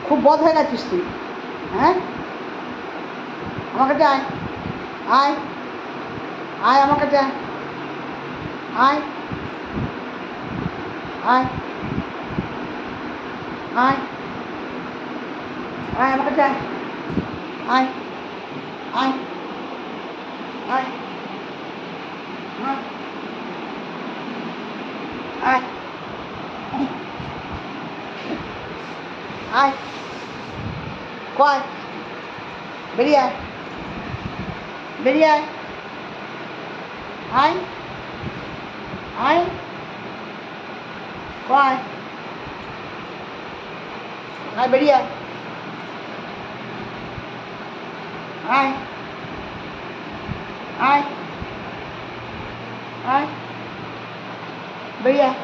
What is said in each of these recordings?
খুব বদ হয়ে গেছিস তুই। হ্যাঁ, আমার কাছে আয়, আয় আয় আমার কাছে আয়, আয় আয় আয় আয় আমার কাছে আয়, আয় আয় আয় আয় আয়, কয় বেরিয়ে আয়, বেরিয়ে আয়, আয় আয়, কয় আয়, বেরিয়ে আয়, আয় আয় আয়, বেরিয়ে আয়,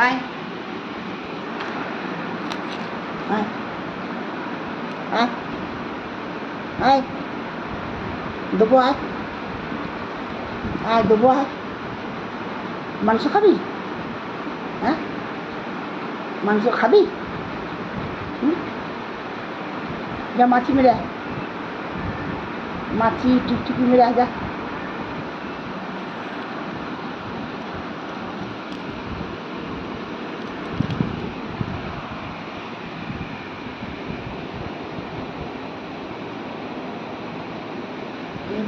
আয় আয় আয় আয়, দেবো আয়, আয় দেবো আয়। মাংস খাবি? হ্যাঁ, মাংস খাবি? যা মাছি মেরে আয়, মাছি টিকটিকি মেরে আয়, যা।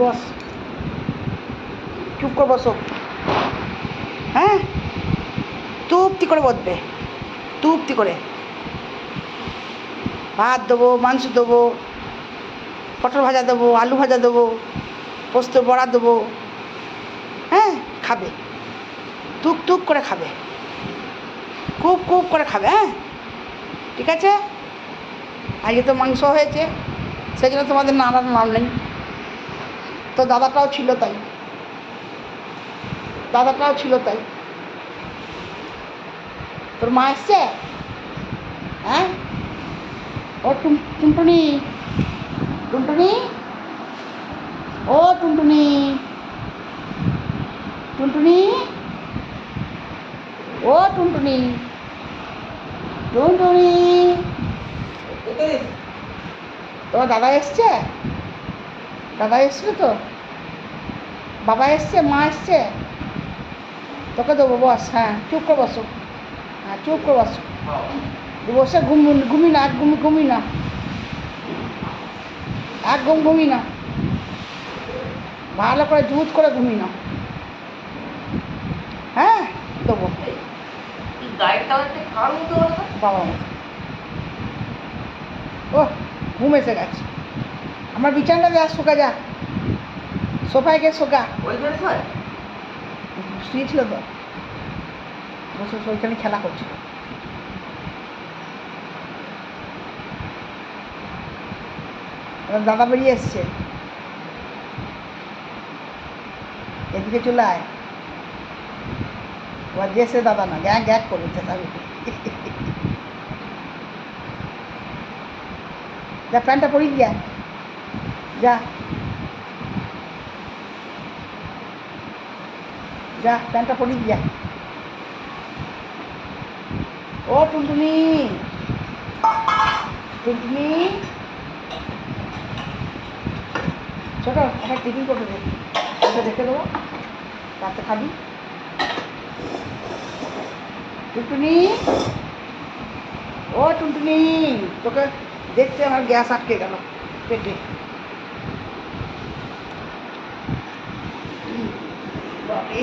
বস, চুপ করে বসো। হ্যাঁ, তুপ্তি করে বসবে, তুপ্তি করে। ভাত দেবো, মাংস দেবো, পটল ভাজা দেবো, আলু ভাজা দেবো, পোস্ত বড়া দেবো। হ্যাঁ, খাবে, টুক টুক করে খাবে, খুব খুব করে খাবে। হ্যাঁ, ঠিক আছে। আজকে তো মাংস হয়েছে, সেই জন্য তোমাদের নানার নাম নেই। তো দাদাটাও ছিল তাই, দাদাটাও ছিল তাই। তোর মা এসছে? হ্যাঁ, ও টুনটুনি, টুনটুনি, ও টুনটুনি, টুনটুনি, ও টুনটুনি, টুনটুনি, তোমার দাদা এসছে? দাদা এসছিল তো? বাবা এসছে? মা এসছে? তোকে দেবো, বস। হ্যাঁ, চুপ করে বসো। হ্যাঁ, চুপ করে বসো, বসে ঘুমি না, এক ঘুমি না, একদম ঘুমি না, ভালো করে জুত করে ঘুমি না। হ্যাঁ, দেবো। বাবা, ও ঘুম এসে গেছে। আমার বিছানাটা যা, শোকা যা, সোফায় গিয়ে শোকা। শুয়েছিল তো, বসে ওইখানে খেলা করছিল। দাদা বেরিয়ে এসছে, এদিকে চলে আয়। এবার যেসে দাদা না, গ্যাক গ্যাক করবে চেঁচাবি। যা, প্যান্টটা পরিয়ে দিয়া, যা যা, প্যান্টটা পরিয়ে দিয়া। ও টুনটুনি, টুনটুনি, ছোটো একটা টিফিন করতে দে, ওটা রেখে দেবো, রাতে খাবি। টুনটুনি, ও টুনটুনি, তোকে দেখতে আমার গ্যাস আটকে গেল পেটে। বাপরে,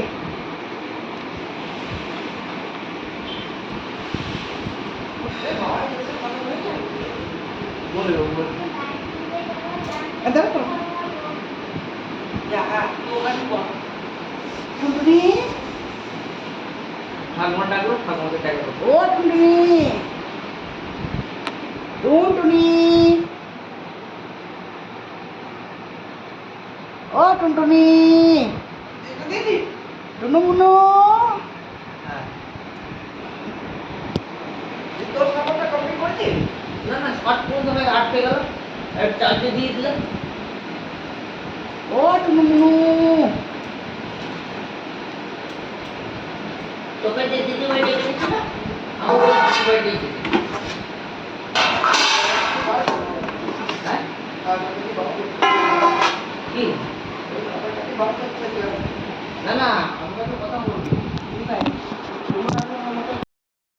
টুনটুনি, ও টুনটুনি, টুনটুনি, ও টুনটুনি, টুনুমুনু, ও টুনুমুনু, তোকে যে দিদি বাড়ি ডেকেছিল কি